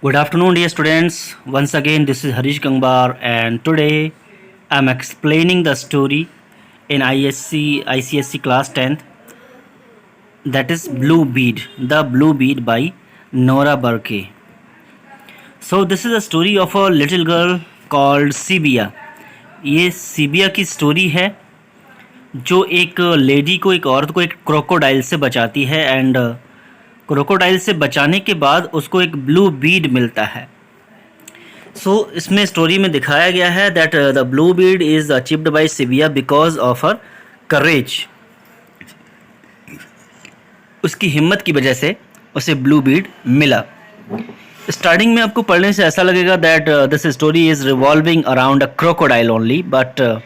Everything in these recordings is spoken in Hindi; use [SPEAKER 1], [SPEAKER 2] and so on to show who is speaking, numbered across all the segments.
[SPEAKER 1] Good afternoon, dear students. Once again, this is Harish Gangbar, and today I'm explaining the story in ICSC class 10th, that is Blue Bead, The Blue Bead by Nora Burke. So, this is a story of a little girl called Sibia. ये सीबिया की स्टोरी है जो एक लेडी को, एक औरत को एक क्रोकोडाइल से बचाती है, एंड क्रोकोडाइल से बचाने के बाद उसको एक ब्लू बीड मिलता है. सो इसमें स्टोरी में दिखाया गया है that the blue bead is achieved by Sibia because of her courage. उसकी हिम्मत की वजह से उसे ब्लू बीड मिला. स्टार्टिंग में आपको पढ़ने से ऐसा लगेगा that this story is revolving around a crocodile only, but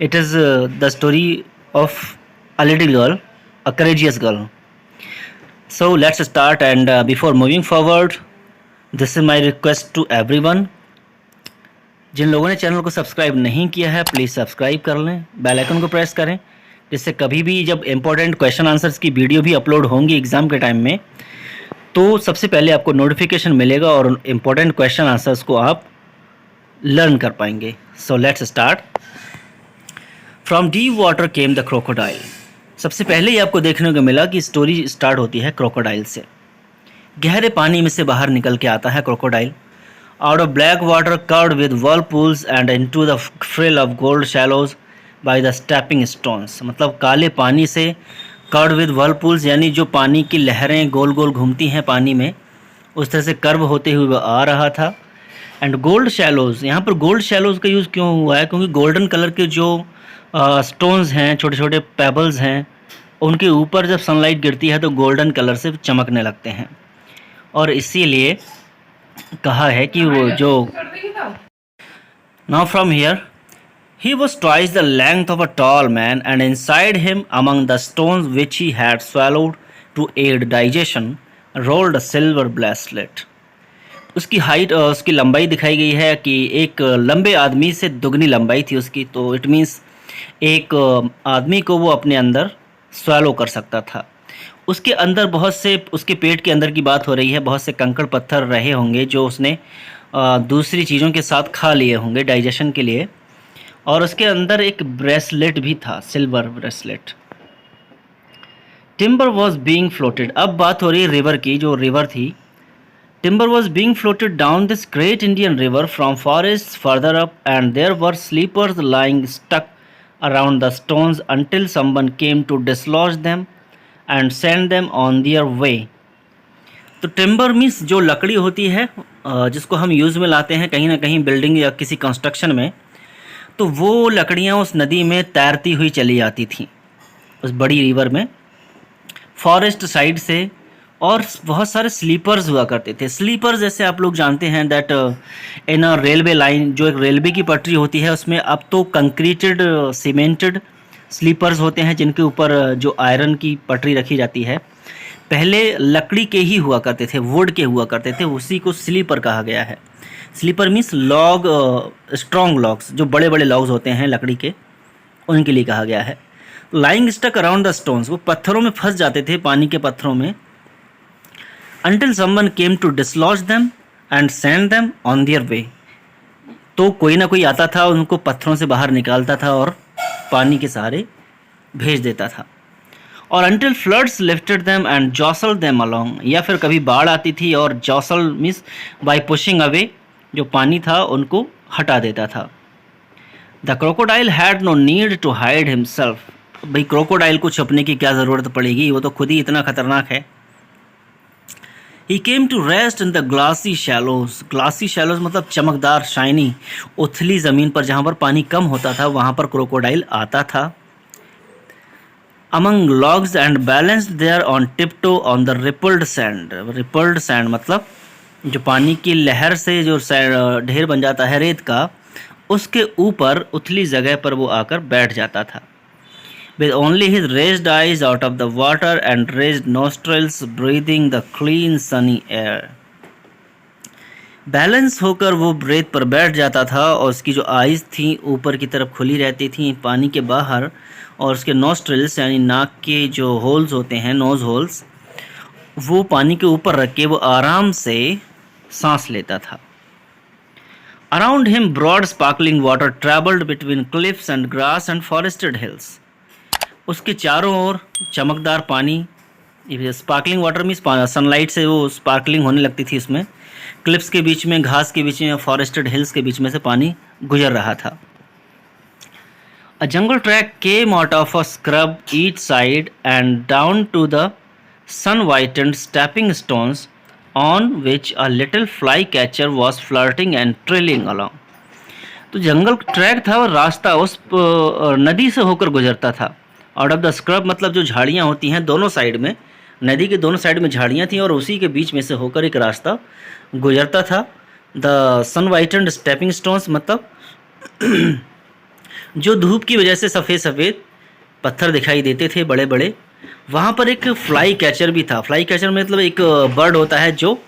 [SPEAKER 1] it is the story of a little girl, a courageous girl. So let's start, and before moving forward, this is my request to everyone. जिन लोगों ने चैनल को सब्सक्राइब नहीं किया है प्लीज़ सब्सक्राइब कर लें, बेल आइकन को प्रेस करें, जिससे कभी भी जब इम्पोर्टेंट क्वेश्चन आंसर्स की वीडियो भी अपलोड होंगी एग्ज़ाम के टाइम में तो सबसे पहले आपको नोटिफिकेशन मिलेगा और इम्पोर्टेंट क्वेश्चन आंसर्स को आप लर्न कर पाएंगे. So let's start. From deep water came the crocodile. सबसे पहले ही आपको देखने को मिला कि स्टोरी स्टार्ट होती है क्रोकोडाइल से. गहरे पानी में से बाहर निकल के आता है crocodile. Out of black water covered with whirlpools and into the frill of gold shallows by the stepping stones. मतलब काले पानी से कवर्ड विद व्हर्लपूल्स, यानी जो पानी की लहरें गोल गोल घूमती हैं पानी में, उस तरह से कर्व होते हुए वह आ रहा था. एंड गोल्ड शैलोज, यहाँ पर गोल्ड शैलोज का यूज़ क्यों हुआ है? क्योंकि गोल्डन कलर के जो स्टोन्स हैं, छोटे छोटे पेबल्स हैं, उनके ऊपर जब सनलाइट गिरती है तो गोल्डन कलर से चमकने लगते हैं, और इसीलिए कहा है कि वो जो now from here he was twice the length of a tall man and inside him among the stones which he had swallowed to aid digestion rolled a silver bracelet. उसकी हाइट, उसकी लंबाई दिखाई गई है कि एक लंबे आदमी से दुगनी लंबाई थी उसकी, तो इट मीन्स एक आदमी को वो अपने अंदर स्वैलो कर सकता था. उसके अंदर बहुत से, उसके पेट के अंदर की बात हो रही है, बहुत से कंकड़ पत्थर रहे होंगे जो उसने दूसरी चीज़ों के साथ खा लिए होंगे डाइजेशन के लिए, और उसके अंदर एक ब्रेसलेट भी था, silver bracelet. Timber was being floated. अब बात हो रही है रिवर की, जो रिवर थी. Timber was being floated down this great Indian river from forests further up, and there were sleepers lying stuck around the stones until someone came to dislodge them and send them on their way. तो टिम्बर मीन्स जो लकड़ी होती है जिसको हम यूज़ में लाते हैं कहीं ना कहीं बिल्डिंग या किसी कंस्ट्रक्शन में, तो वो लकड़ियाँ उस नदी में तैरती हुई चली आती थीं उस बड़ी रिवर में, फॉरेस्ट साइड से. और बहुत सारे स्लीपर्स हुआ करते थे. स्लीपर्स जैसे आप लोग जानते हैं that in a railway line, जो एक रेलवे की पटरी होती है उसमें अब तो कंक्रीटेड सीमेंटेड स्लीपर्स होते हैं जिनके ऊपर जो आयरन की पटरी रखी जाती है. पहले लकड़ी के ही हुआ करते थे, वुड के हुआ करते थे, उसी को स्लीपर कहा गया है. Sleeper means log, strong logs, जो बड़े बड़े लॉग्स होते हैं लकड़ी के, उनके लिए कहा गया है. Lying stuck around the stones, वो पत्थरों में फंस जाते थे, पानी के पत्थरों में. Until someone came to dislodge them and send them on their way. तो कोई ना कोई आता था, उनको पत्थरों से बाहर निकालता था और पानी के सहारे भेज देता था. और until floods lifted them and jostled them along, या फिर कभी बाढ़ आती थी और jostle means by pushing away, जो पानी था उनको हटा देता था. The crocodile had no need to hide himself. भाई क्रोकोडाइल को छुपने की क्या ज़रूरत पड़ेगी, वो तो खुद ही इतना खतरनाक है. He came to rest in the glassy shallows. Glassy shallows मतलब चमकदार, शाइनी, उथली ज़मीन पर, जहाँ पर पानी कम होता था वहाँ पर क्रोकोडाइल आता था. Among logs and balanced there on tiptoe on the rippled sand. Rippled sand मतलब जो पानी की लहर से जो ढेर बन जाता है रेत का, उसके ऊपर उथली जगह पर वो आकर बैठ जाता था. With only his raised eyes out of the water and raised nostrils breathing the clean sunny air. Balance होकर वो ब्रेथ पर बैठ जाता था और उसकी जो आइज़ थी ऊपर की तरफ खुली रहती थी पानी के बाहर, और उसके नॉस्ट्रिल्स यानी नाक के जो होल्स होते हैं, नोज़ होल्स, वो पानी के ऊपर रख के वो आराम से सांस लेता था। Around him broad sparkling water travelled between cliffs and grass and forested hills. उसके चारों ओर चमकदार पानी, स्पार्कलिंग वाटर मीन्स सनलाइट से वो स्पार्कलिंग होने लगती थी इसमें, क्लिफ्स के बीच में, घास के बीच में, फॉरेस्टेड हिल्स के बीच में से पानी गुजर रहा था। A jungle track came out of a scrub each side and down to the sun-whitened stepping stones on which a little flycatcher was flirting and trailing along. तो जंगल ट्रैक था और रास्ता उस नदी से होकर गुजरता था। आउट ऑफ द स्क्रब मतलब जो झाड़ियाँ होती हैं दोनों साइड में, नदी के दोनों साइड में झाड़ियाँ थी और उसी के बीच में से होकर एक रास्ता गुजरता था। द सन वाइटन्ड स्टेपिंग स्टोन्स मतलब जो धूप की वजह से सफ़ेद सफ़ेद पत्थर दिखाई देते थे बड़े बड़े। वहाँ पर एक फ्लाई कैचर भी था। फ्लाई कैचर मतलब एक बर्ड होता है जो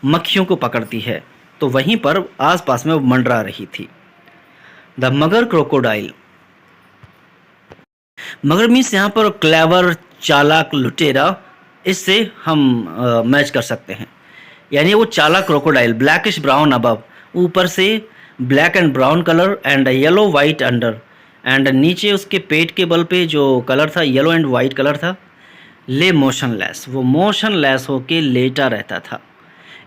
[SPEAKER 1] मक्खियों को पकड़ती है, तो वहीं पर आसपास में वो मंडरा रही थी। द मगर क्रोकोडाइल, मगर मीन्स यहाँ पर क्लेवर, चालाक, लुटेरा, इससे हम मैच कर सकते हैं। यानी वो चालाक क्रोकोडाइल, ब्लैकिश ब्राउन अबव, ऊपर से black and brown colour and yellow white under, and नीचे उसके पेट के बल पे जो कलर था येलो एंड वाइट कलर था। ले मोशनलेस, वो मोशनलेस होके लेटा रहता था।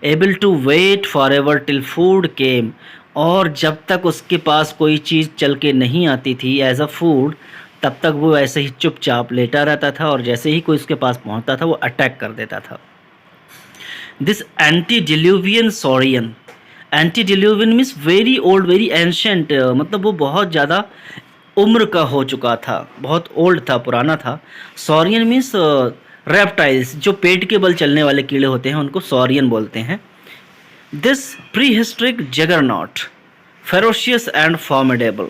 [SPEAKER 1] Able to wait for ever till food came, और जब तक उसके पास कोई चीज़ चल के नहीं आती थी एज अ फूड, तब तक वो ऐसे ही चुपचाप लेटा रहता था और जैसे ही कोई उसके पास पहुंचता था वो अटैक कर देता था। This antediluvian saurian, antediluvian means very old, very ancient, मतलब वो बहुत ज़्यादा उम्र का हो चुका था, बहुत ओल्ड था, पुराना था। सॉरियन मीन्स रेप्टाइल्स, जो पेट के बल चलने वाले कीड़े होते हैं उनको सॉरियन बोलते हैं। This pre historic juggernaut, ferocious and formidable.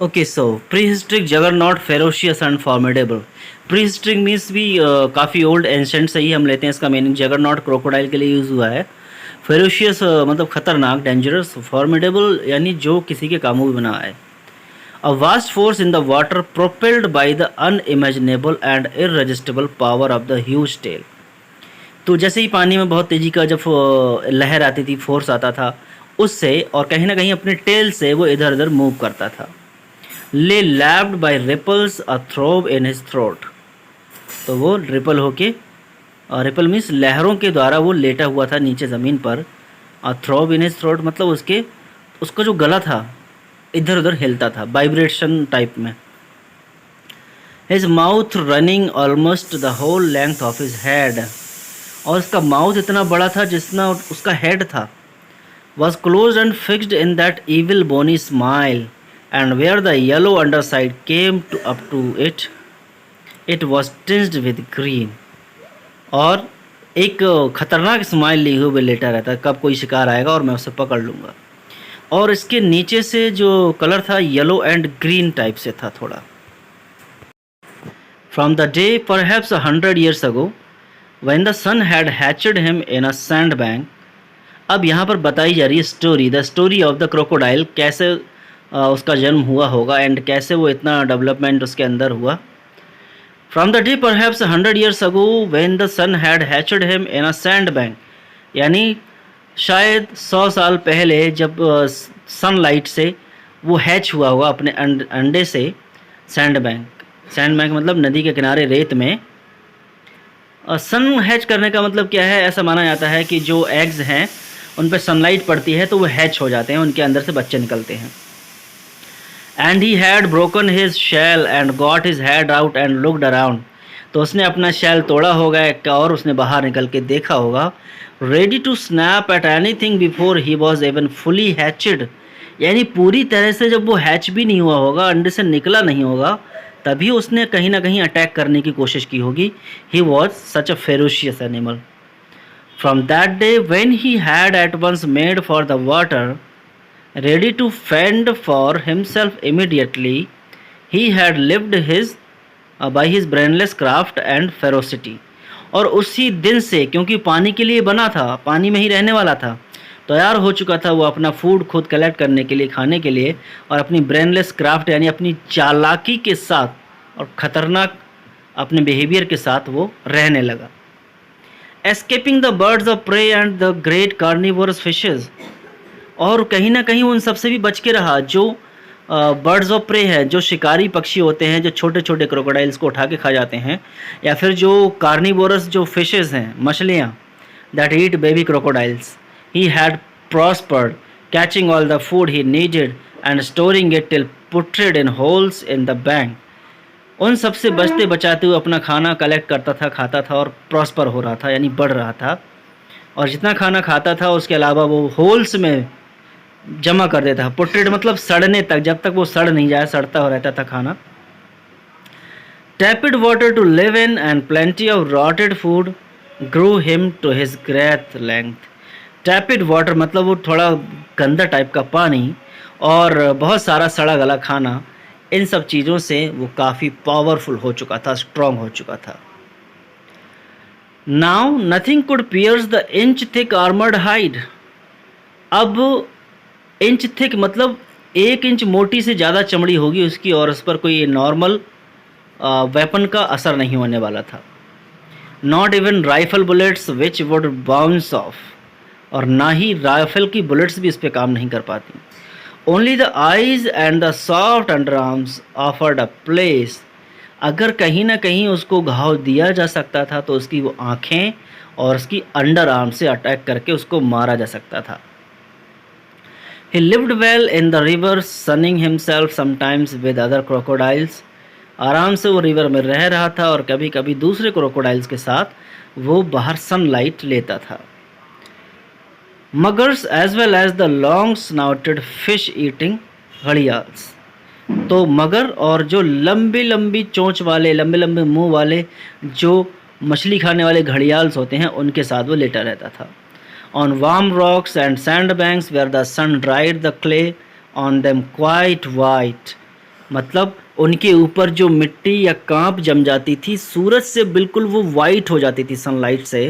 [SPEAKER 1] Okay, so pre historic juggernaut, ferocious and formidable. Pre historic means भी काफ़ी ओल्ड एंशेंट से ही हम लेते हैं इसका मीनिंग। जगरनॉट क्रोकोडाइल के लिए यूज़ हुआ है। फेरोशियस मतलब खतरनाक, डेंजरस। फॉर्मिडेबल यानी जो किसी के काबू में ना आए। A vast force in the water propelled by the unimaginable and irresistible power of the huge tail. तो जैसे ही पानी में बहुत तेज़ी का जब लहर आती थी, फोर्स आता था उससे, और कहीं ना कहीं अपने टेल से वो इधर उधर मूव करता था। Lay lapped by ripples a throb in his throat, तो वो रिपल होके, रिपल मीन्स लहरों के द्वारा वो लेटा हुआ था नीचे ज़मीन पर। और थ्रोब इन हिज थ्रोट मतलब उसका जो गला था इधर उधर हिलता था, वाइब्रेशन टाइप में। His mouth running almost the whole length of his head, और उसका माउथ इतना बड़ा था जितना उसका हेड था। Was close and fixed in that evil bony smile, and where the yellow underside came to up to it, it was tinged with green. और एक खतरनाक स्माइल लिए हुए लेटा रहता है, कब कोई शिकार आएगा और मैं उसे पकड़ लूँगा। और इसके नीचे से जो कलर था येलो एंड ग्रीन टाइप से था थोड़ा। From the day perhaps 100 years ago when the sun had hatched him in a sandbank। अब यहाँ पर बताई जा रही है story, the story of the crocodile, कैसे उसका जन्म हुआ होगा एंड कैसे वो इतना डेवलपमेंट उसके अंदर हुआ। From the day perhaps 100 years ago when the sun had hatched him in a sandbank, यानी शायद 100 साल पहले जब सनलाइट से वो हैच हुआ होगा अपने अंडे से। सैंडबैंक, सैंडबैंक मतलब नदी के किनारे रेत में। सन हैच करने का मतलब क्या है, ऐसा माना जाता है कि जो एग्स हैं उन पर सनलाइट पड़ती है तो वो हैच हो जाते हैं, उनके अंदर से बच्चे निकलते हैं। And he had broken his shell and got his head out and looked around, तो उसने अपना शेल तोड़ा होगा और उसने बाहर निकल के देखा होगा। Ready to snap at anything before he was even fully hatched, यानी पूरी तरह से जब वो हैच भी नहीं हुआ होगा, अंडे से निकला नहीं होगा, तभी उसने कहीं ना कहीं अटैक करने की कोशिश की होगी। He was such a ferocious animal. From that day when he had at once made for the water, ready to fend for himself immediately, he had lived by his brainless craft and ferocity। और उसी दिन से, क्योंकि पानी के लिए बना था, पानी में ही रहने वाला था, तैयार हो चुका था वो अपना फूड खुद कलेक्ट करने के लिए, खाने के लिए, और अपनी ब्रेनलेस क्राफ्ट यानी अपनी चालाकी के साथ और ख़तरनाक अपने बिहेवियर के साथ वो रहने लगा। Escaping the birds of prey and the great carnivorous fishes, और कहीं ना कहीं उन सबसे भी बच के रहा जो बर्ड्स ऑफ प्रे है, जो शिकारी पक्षी होते हैं जो छोटे छोटे क्रोकोडाइल्स को उठा के खा जाते हैं, या फिर जो कार्निवोरस जो फिशेज हैं, मछलियाँ, that eat baby crocodiles. He had prospered catching all the food he needed and storing it till putted in holes in the bank. उन सब से बचते बचाते हुए अपना खाना कलेक्ट करता था, खाता था और प्रॉस्पर हो रहा था, यानी बढ़ रहा था। और जितना खाना खाता था उसके अलावा वो होल्स में जमा कर देता। पुटेड मतलब सड़ने तक, जब तक वो सड़ नहीं जाए सड़ता हो रहता था खाना। Tepid water to live in and plenty of rotted food grew him to his great length. Tepid water मतलब वो थोड़ा गंदा टाइप का पानी और बहुत सारा सड़ा गला खाना, इन सब चीज़ों से वो काफ़ी पावरफुल हो चुका था, स्ट्रॉन्ग हो चुका था। Now nothing could pierce the inch thick armoured hide. अब इंच थिक मतलब 1 इंच मोटी से ज़्यादा चमड़ी होगी उसकी, और उस पर कोई नॉर्मल वेपन का असर नहीं होने वाला था। Not even rifle bullets which would bounce off, और ना ही राइफल की बुलेट्स भी इस पर काम नहीं कर पाती। Only the eyes and the soft under arms offered a place. अगर कहीं ना कहीं उसको घाव दिया जा सकता था तो उसकी वो आँखें और उसकी अंडर आर्म से अटैक करके उसको मारा जा सकता था। He lived well in the river, sunning himself sometimes with other crocodiles. आराम से वो रिवर में रह रहा था और कभी कभी दूसरे क्रोकोडाइल्स के साथ वो बाहर सनलाइट लेता था। Muggers as well as the long snouted fish eating gharials. तो मगर और जो लंबी लंबी चोंच वाले, लंबे लंबे मुंह वाले जो मछली खाने वाले घड़ियाल्स होते हैं, उनके साथ वो लेटा रहता था। On warm rocks and sandbanks where the sun dried the clay on them quite white, मतलब उनके ऊपर जो मिट्टी या कांप जम जाती थी सूरज से बिल्कुल वो वाइट हो जाती थी सनलाइट से।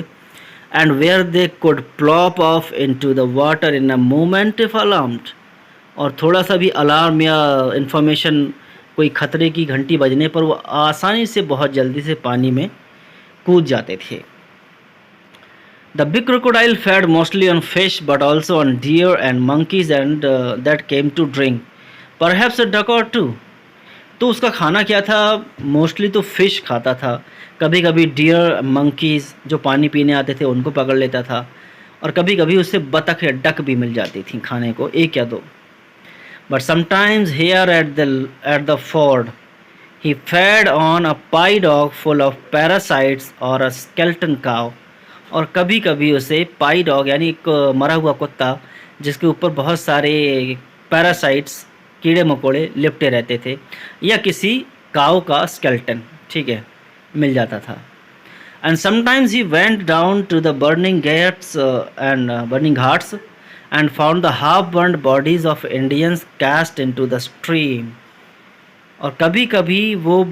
[SPEAKER 1] and where they could plop off into the water in a moment if alarmed, और थोड़ा सा भी अलार्म या इन्फॉर्मेशन, कोई खतरे की घंटी बजने पर वो आसानी से बहुत जल्दी से पानी में कूद जाते थे। The big crocodile fed mostly on fish but also on deer and monkeys and that came to drink, perhaps a duck or two. तो उसका खाना क्या था? मोस्टली तो फिश खाता था, कभी कभी डियर, मंकीज़ जो पानी पीने आते थे उनको पकड़ लेता था, और कभी कभी उससे बतख या डक भी मिल जाती थी खाने को, 1 या 2। But sometimes here at the Ford he fade on a pi dog full of parasites और अ स्केल्टन काव, और कभी कभी उसे पाई डॉग यानी एक मरा हुआ कुत्ता जिसके ऊपर बहुत सारे पैरासाइट्स, कीड़े मकोड़े लिपटे रहते थे, या किसी काव का स्केल्टन, ठीक है, मिल जाता था। And sometimes he went down to the burning gates and burning ghats and found the half burned bodies of Indians cast into the stream, और कभी कभी वो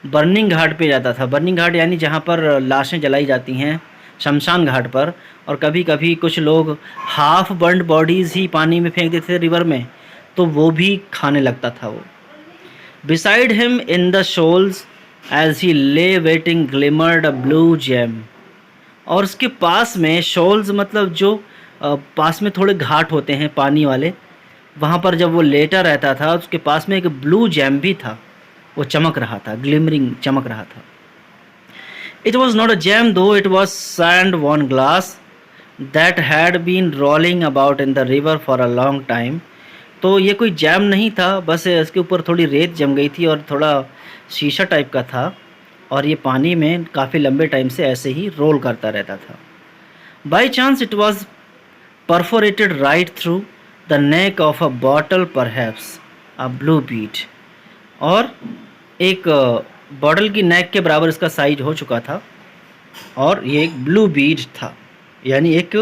[SPEAKER 1] बर्निंग घाट पे जाता था। बर्निंग घाट यानी जहाँ पर लाशें जलाई जाती हैं, शमशान घाट पर, और कभी कभी कुछ लोग हाफ बर्न्ड बॉडीज़ ही पानी में फेंक देते थे रिवर में, तो वो भी खाने लगता था वो। Beside him in the shoals as he lay waiting glimmered a blue gem, और उसके पास में शोल्स मतलब जो पास में थोड़े घाट होते हैं पानी वाले, वहाँ पर जब वो लेटा रहता था उसके पास में एक ब्लू जेम भी था, वो चमक रहा था, ग्लिमरिंग चमक रहा था। It was not a gem though, it was sand-worn glass that had been rolling about in the river for a long time. तो ये कोई जैम नहीं था, बस इसके ऊपर थोड़ी रेत जम गई थी और थोड़ा शीशा टाइप का था, और ये पानी में काफ़ी लंबे टाइम से ऐसे ही रोल करता रहता था। By chance it was perforated right through the neck of a bottle, perhaps a blue bead, और एक बॉटल की नेक के बराबर इसका साइज हो चुका था, और ये एक ब्लू बीड था, यानी एक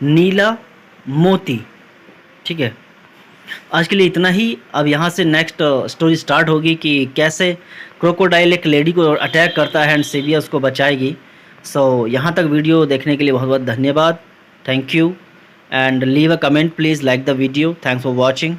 [SPEAKER 1] नीला मोती। ठीक है, आज के लिए इतना ही। अब यहाँ से नेक्स्ट स्टोरी स्टार्ट होगी कि कैसे क्रोकोडाइल एक लेडी को अटैक करता है एंड सिविया उसको बचाएगी, सो यहाँ तक वीडियो देखने के लिए बहुत बहुत धन्यवाद। Thank you and leave a comment please, like the video. Thanks for watching.